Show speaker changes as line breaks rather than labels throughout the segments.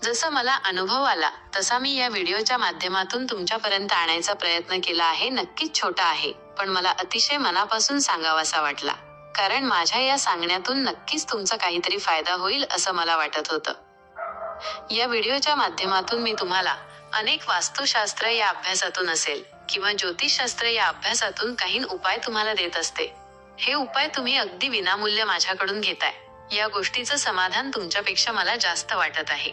जसं मला अनुभव आला तसा मी या व्हिडिओच्या माध्यमातून तुमच्यापर्यंत आणायचा प्रयत्न केला आहे. नक्कीच छोटा आहे, पण मला अतिशय मनापासून सांगावासा वाटला. कारण माझ्या या सांगण्यातून नक्कीच तुमचा काहीतरी फायदा होईल असं मला वाटत होतं. या व्हिडिओच्या माध्यमातून मी तुम्हाला अनेक वास्तुशास्त्र या अभ्यासातून असेल किंवा ज्योतिषशास्त्र या अभ्यासातून काही उपाय तुम्हाला देत असते. हे उपाय तुम्ही अगदी विनामूल्य माझ्याकडून घेताय. या गोष्टीचं समाधान तुमच्यापेक्षा मला जास्त वाटत आहे.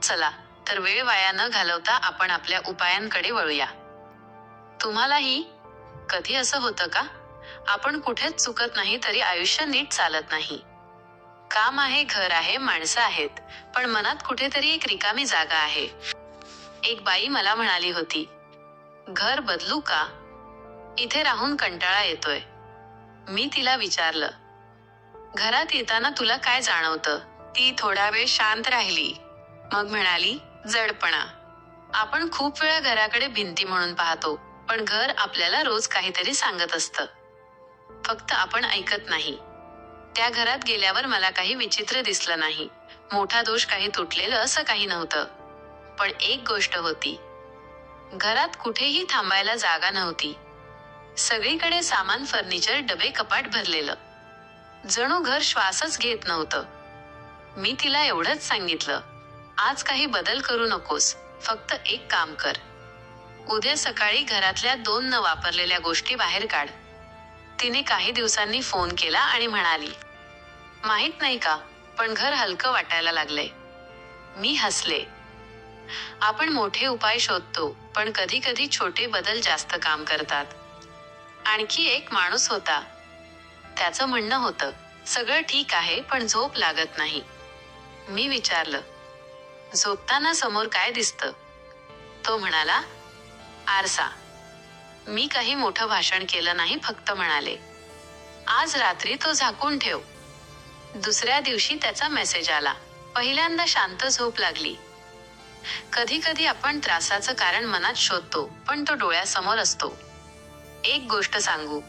चला तर वेळ वाया न घालवता आपण आपल्या उपायांकडे वळूया. तुम्हालाही कधी असं होतं का? आपण कुठेच चुकत नाही तरी आयुष्य नीट चालत नाही. काम आहे, घर आहे, माणसं आहेत, पण मनात कुठेतरी एक रिकामी जागा आहे. एक बाई मला म्हणाली होती, घर बदलू का? इथे राहून कंटाळा येतोय. मी तिला विचारलं, घरात येताना तुला काय जाणवतं? ती थोडा वेळ शांत राहिली. मग म्हणाली, जडपणा. आपण खूप वेळा घराकडे भिंती म्हणून पाहतो, पण घर आपल्याला रोज काहीतरी सांगत असतं. फक्त आपण ऐकत नाही. त्या घरात गेल्यावर मला काही विचित्र दिसलं नाही. मोठा दोष काही तुटलेलं असं काही नव्हतं. पण एक गोष्ट होती. घरात कुठेही थांबायला जागा नव्हती. सगळीकडे सामान, फर्निचर, डबे, कपाट भरलेलं. जणू घर श्वासच घेत नव्हतं. मी तिला एवढंच सांगितलं, आज काही बदल करू नकोस, फक्त एक काम कर. उद्या सकाळी घरातल्या 2 न वापरलेल्या गोष्टी बाहेर काढ. तिने काही दिवसांनी फोन केला आणि म्हणाली, माहित नाही का, पण घर हलकं वाटायला लागलंय. मी हसले. आपण मोठे उपाय शोधतो, पण कधी कधी छोटे बदल जास्त काम करतात. आणखी एक माणूस होता. त्याचं म्हणणं होतं, सगळं ठीक आहे पण झोप लागत नाही. मी विचारलं, झोपताना समोर काय दिसतं? तो म्हणाला, आरसा. मी काही मोठं भाषण केलं नाही, फक्त म्हणाले, आज रात्री तो झाकून ठेव. दुसऱ्या दिवशी त्याचा मेसेज आला. पहिल्यांदा शांत झोप लागली. कधी कधी आपण त्रासाचं कारण मनात शोधतो, पण तो डोळ्यासमोर असतो. एक गोष्ट सांगू,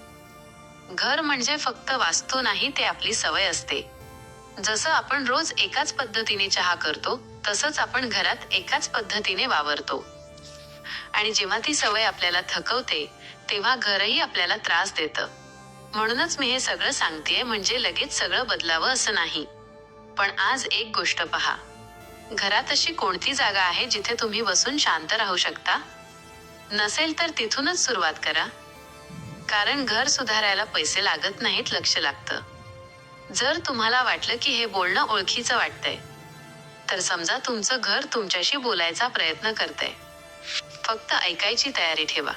घर म्हणजे फक्त वास्तू नाही, ते आपली सवय असते. जसं आपण रोज एकाच पद्धतीने चहा करतो, तसंच आपण घरात एकाच पद्धतीने वावरतो. आणि जेव्हा ती सवय आपल्याला थकवते, तेव्हा घरही आपल्याला त्रास देतं. म्हणूनच मी हे सगळं सांगतेय, म्हणजे लगेच सगळं बदलावं असं नाही. पण आज एक गोष्ट पहा. घरात अशी कोणती जागा आहे जिथे तुम्ही बसून शांत राहू शकता? नसेल तर तिथूनच सुरुवात करा. कारण घर सुधारायला पैसे लागत नाहीत, लक्ष लागतं. जर तुम्हाला वाटलं की हे बोलणं ओळखीचं वाटतंय, तर समजा तुमचं घर तुमच्याशी बोलायचा प्रयत्न करतंय. फक्त ऐकायची तयारी ठेवा.